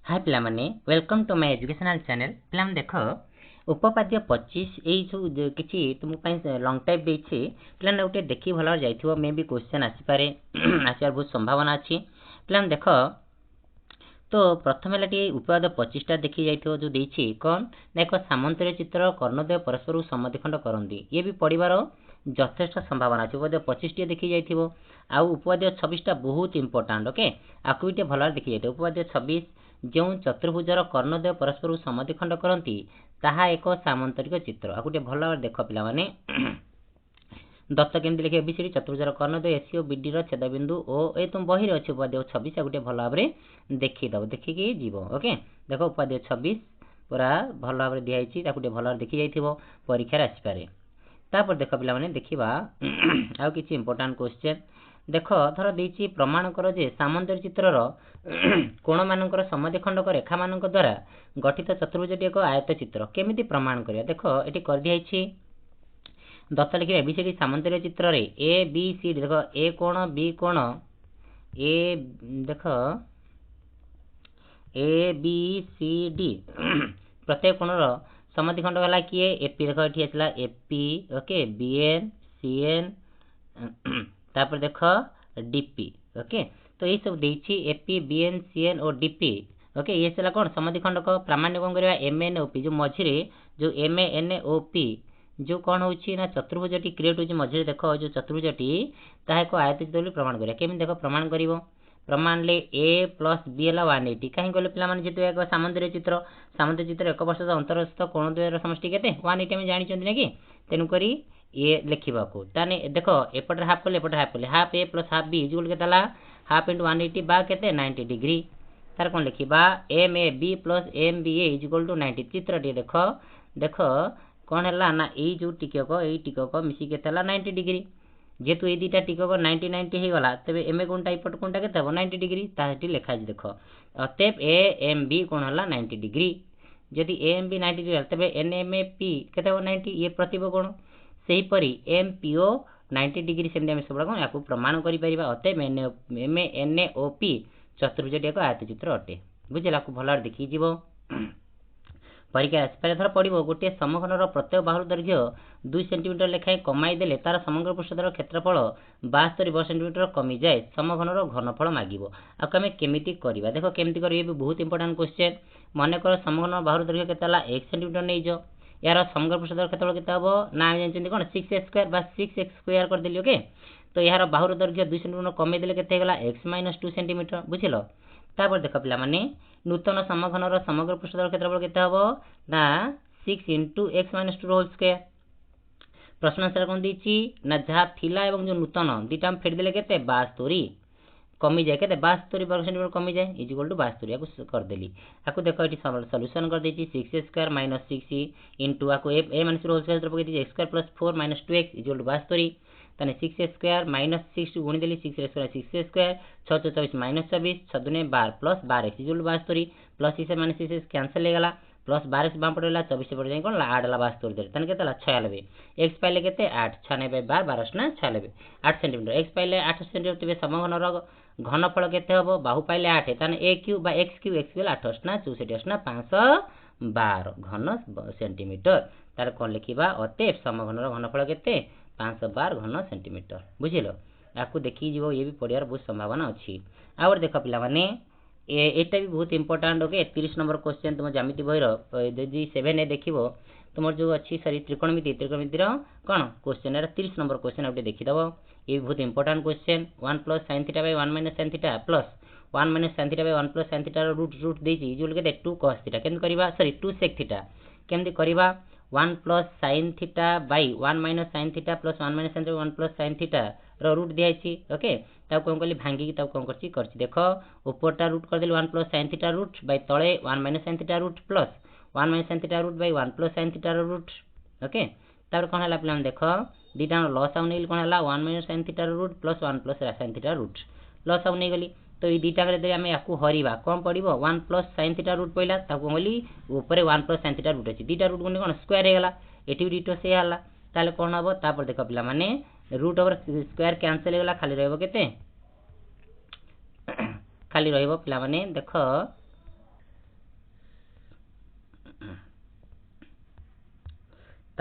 हाय पिला माने welcome to my educational channel पिला माने देखो उपपाद्य 25 एई सब किछि तुम पई लॉन्ग टाइप देछि पिला ने उटे देखि भला जाइथिबो मे भी क्वेश्चन आसी पारे आसीर बहुत संभावना अछि पिला माने देखो तो प्रथम लाटी उपपाद्य 25 टा देखि जाइथिबो जो देछि कोन देखो सामंतरे चित्र कर्णद्वय परस्पर समद्विखंड करंदी ये भी पढिबार यथेष्ट संभावना अछि उपपाद्य 25 टी देखि जाइथिबो आ उपपाद्य 26 टा बहुत इंपोर्टेंट ओके आकुइटे भला देखि जाइथिबो उपपाद्य 26 जो चतुर्भुजर कर्णद्वय परस्पर समद्विखंड करती ताहा एक सामंतरिक चित्र आकुटे भल देख पिला माने दत्त केमती लिखे एबीसीडी चतुर्भुजर कर्णद्वय एसी और बीडी र छेदबिंदु ओ ए तुम बही रे अछि उपाध्याय 26 आकुटे भल भाबरे देखि दब देखिकी जीवो ओके देखो उपाध्याय 26 पूरा भल भाबरे दिया हिची आकुटे भल देखि जाइथिबो परीक्षा रे आसी पारे तापर देख पिला माने देखिबा आ किछि इंपोर्टेंट क्वेश्चन देख धर देछि प्रमाण कर जे सामंतरिक चित्रर कोण मानकर समद्विखंडक रेखा मानक द्वारा गठित चतुर्भुजटी एक आयत चित्र केमिति प्रमाण करिया देख एटी कर दिया हिची दत्त लिखे एबीसीडी सामंतरिक चित्र रे ए बी सी डी देख ए कोण बी कोण ए देख ए बी सी डी प्रत्येक कोणर समद्विखंड वाला किए एपी देख एठी आसला एपी ओके बीएन सीएन तापर देख डीपी ओके तो ये सब देछि एपी बीएन सीएन और डीपी ओके ये सला कोन समद्विखंडक प्रामाण्य कोन करबा एमएन ओपी जो मझिरे जो एमएन ओपी जो कोन होछि ना चतुर्भुजटी क्रिएट होछि मझिरे देखो जो चतुर्भुजटी ताहा को आयत चित्र प्रमाण करिया केमि देखो प्रमाण करिवो प्रमाण ले a प्लस b हला 180 काहे कहले पिला माने जेतु एक सामंतरिक चित्र एक वर्ष अंतरस्थ कोण द्वयर समष्टि केते 180 हम जानि चंदी कि तेनु करी ए लिखिबा को ताने देखो एपटर हाफ कले half a plus half b equal केतला हाफ इनटू 180 बा केते 90 डिग्री तार कोन लिखिबा M A B plus M B A equal to 90 चित्र टी देखो देखो कोन हला ना ए जो टिकक मिसी केतला 90 डिग्री जेतु ए दीटा टिकक 90 90 हे गला तबे एम ए कोनटा इपट कोनटा केते 90 डिग्री ताहेटी लेखा जे देखो अतएव ए एम बी कोन हला 90 डिग्री यदि ए एम बी 90 डिग्री तबे एन एम ए पी केते 90 ये प्रतिब कोण सेही परी एम पी ओ 90 डिग्री सेंडे हम सबरा कोन याकू प्रमाण करि परिबा अतएव एम एन ओ पी चतुर्भुजटी एक आयत चित्र अटे बुझला को भलार देखि जीवो परीक्षा आसपारे धर पड़ो गोटे समघनर प्रत्येक बाहुर दैर्घ्य 2 सेंटीमीटर लेखाएं कमाई देले तार समग्र पृष्ठधर क्षेत्रफल 72 सेंटीमीटर कमी जाए समघनर घनफल मागिबो आमे केमिति करिबा देखो केमिति करिवे भी बहुत इंपोर्टेंट क्वेश्चन मन कर समघनर बाहुर दैर्घ्य केतला 1 सेंटीमीटर नै जो यार समग्र पृष्ठधर क्षेत्रफल केते हबो ना जानचंदी कोन 6x² बा 6x² कर देली ओके तो यार बाहुर दैर्घ्य 2 सेंटीमीटर कमी देले केते गेला x - 2 सेंटीमीटर बुझिलो तापर देख पिला माने नूतन समघनर समग्र पृष्ठधर क्षेत्रफल केते हबो ना 6 * x - 2 होल स्क्वायर प्रश्न आंसर कोन दिछि ना जहा थिला एवं जो नूतन दिटा हम फेड देले केते 72 कमी जाए केते 72 वर्ग सेंटीमीटर कमी जाए इक्वल टू 72 याकू कर देली आकू देखो एटी सॉल्यूशन कर देछि 6x² - 6 इनटू आकू a - होल स्क्वायर पके दिछि x² + 4 - 2x इक्वल टू 72 तने 6x² - 6 गुणी देली 6x² 6x² 6 24 - 24 6 दुने 12 plus 12x equal to 72 plus 6 - 6 cancel हो गला प्लस 12 बाम पड़ेला 24 पड़ जाय कोन 8 ला 72 दे तने केतला 96 x पाइले केते 8 96 12 12 ना 96 8 सेंटीमीटर x पाइले 8 सेंटीमीटर तबे समघनर घनफल केते हबो बाहु पाइले 8 तने a क्यूब बा x क्यूब x गेल 8 ना 64 ना 512 घन सेंटीमीटर तार कोन लिखिबा अतएव समघनर घनफल केते 512 घन सेंटीमीटर बुझिलो याकू देखि जीवो ये भी पढ़ियार बहुत संभावना अछि आवर देख पिला माने एटा भी बहुत इंपोर्टेंट ओके 30 नंबर क्वेश्चन तुम ज्यामिति बहिर जदि 7 ए देखिबो तुमर जो अछि सॉरी त्रिकोणमिति रो कोन क्वेश्चन एरा 30 नंबर क्वेश्चन आउटे देखि दबो ये बहुत important question 1 + sin θ / 1 - sin θ plus 1 - sin θ / 1 + sin θ रो रूट देछि इक्वल के 2 cos θ केन करबा सॉरी 2 sec θ केमदि करबा 1 + sin θ / 1 - sin θ plus 1 - sin θ 1 + sin θ रो रूट दिया छि ओके ताको कोन कहली भांगी की ताको कोन करछि देखो ऊपरटा रूट कर देली 1 + sin θ रूट बाय तळे 1 - sin θ root plus 1 - sin θ root by 1 + sin θ रो रूट ओके तार कोन हला प्लान देखो दीटा लॉस आउ नेल कोन हला 1 - sin θ रो रूट प्लस 1 + sin θ रूट लॉस आउ नै गली तो ई दीटा करे दे हमें याकू हरिबा कोन पड़िबो 1 + sin θ रूट पइला ताको गली ऊपरे 1 + sin θ रूट अछि दीटा रूट कोन कोन स्क्वायर हे गला एटी डिटो से हला ताले कोन हबो तापर देखो पिला माने रूट ओवर स्क्वायर कैंसिल हो गला खाली रहबो केते खाली रहइबो पिला माने देखो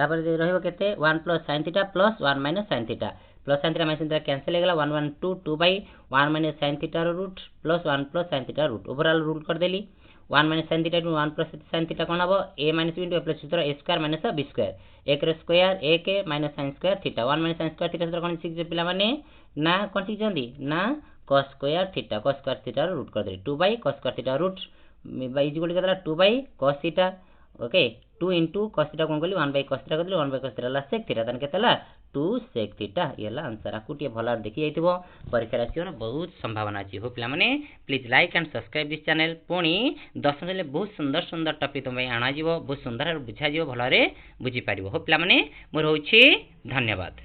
तापर रहिबो केते 1 plus sin theta plus 1 minus sin theta plus sin theta minus sin theta cancel हो गला 1 1 2 2 बाय 1 माइनस sin थीटा रो root plus 1 plus sin theta root overall root कर देली 1 minus sin theta into 1 plus sin theta कोन हबो a minus b into a plus सूत्र a square minus b square 1 रो square 1 minus sin square theta 1 minus sin square theta सूत्र कोन six पिला माने ना कोन ठीक जंदी ना cos स्क्वायर थीटा रो रूट कर देली 2 by cos square theta root by is equal to 2 by cos theta okay 2 into cos theta कोन करली 1 बाय cos थीटा कर देली 1 बाय cos थीटा ला sec थीटा तन केतला 2 sec थीटा येला आंसर आकु टिए भला देखि जाइतबो परीक्षा राशिर बहुत संभावना अछि हो पिला माने please like and subscribe this channel पुणी 10 ले बहुत सुंदर सुंदर टॉपिक तुम आना जीवो बहुत सुंदर बुझा जीवो भला रे बुझी पारिबो हो पिला माने मोर होछि धन्यवाद।